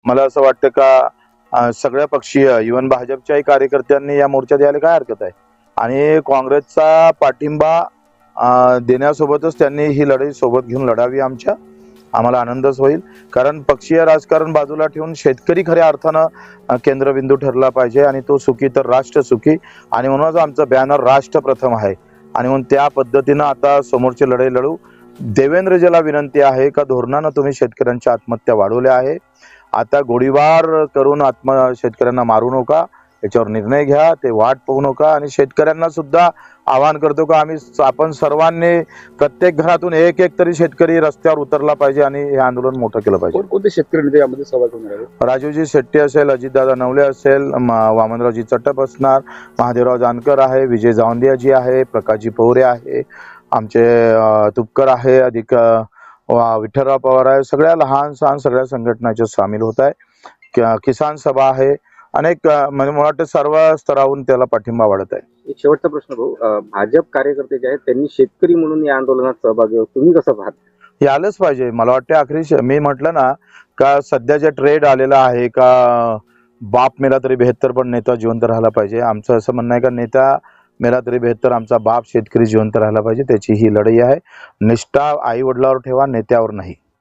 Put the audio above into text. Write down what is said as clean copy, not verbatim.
मला असं वाटतं का सगळ्या पक्षीय इव्हन भाजपच्याही कार्यकर्त्यांनी या मोर्चात यायला काय हरकत आहे आणि काँग्रेसचा पाठिंबा देण्यासोबतच त्यांनी ही लढाई सोबत घेऊन लढावी. आम्हाला आनंदच होईल, कारण पक्षीय राजकारण बाजूला ठेवून शेतकरी खऱ्या अर्थानं केंद्रबिंदू ठरला पाहिजे आणि तो सुखी तर राष्ट्र सुखी. आणि म्हणूनच आमचं बॅनर राष्ट्र प्रथम आहे आणि म्हणून त्या पद्धतीनं आता समोरची लढाई लढू. देवेंद्रजीला विनंती आहे का धोरणानं तुम्ही शेतकऱ्यांच्या आत्महत्या वाढवल्या आहे, आता गोळीबार करून शेतकऱ्यांना मारू नका, याच्यावर निर्णय घ्या, ते वाट पाहू नका. आणि शेतकऱ्यांना सुद्धा आवाहन करतो का आपण सर्वांनी प्रत्येक घरातून एक तरी शेतकरी रस्त्यावर उतरला पाहिजे आणि हे आंदोलन मोठं केलं पाहिजे. कोणते शेतकरी नेते यामध्ये सहभागी होणार आहेत? राजूजी शेट्टी असेल, अजितदादा नवले असेल, वामनरावजी चट्टप असणार, महादेवराव जानकर आहे, विजय जावंदियाजी आहे, प्रकाशजी पवरे आहे, आमचे तुपकर आहे, अधिक विठ्ठलराव पवार आहे. सगळ्या लहान सहान सगळ्या संघटनाचे सामील होत आहे. किसान सभा आहे, अनेक म्हणजे मला वाटतं सर्व स्तरावरून त्याला पाठिंबा वाढत आहे. एक शेवटचा प्रश्न भाऊ, भाजप कार्यकर्ते जे आहेत त्यांनी शेतकरी म्हणून या आंदोलनात सहभागी होत, तुम्ही कसं पाहता? हे आलंच पाहिजे. मला वाटतं आखरी मी म्हटलं ना का सध्या जे ट्रेड आलेला आहे का बाप मेला तरी 72 पण नेता जिवंत राहायला पाहिजे. आमचं असं म्हणणं आहे का नेता मेला तरी 72 आमचा बाप शेतकरी जिवंत राहायला पाहिजे. त्याची ही लढाई आहे. निष्ठा आई वडिलावर ठेवा, नेत्यावर नाही.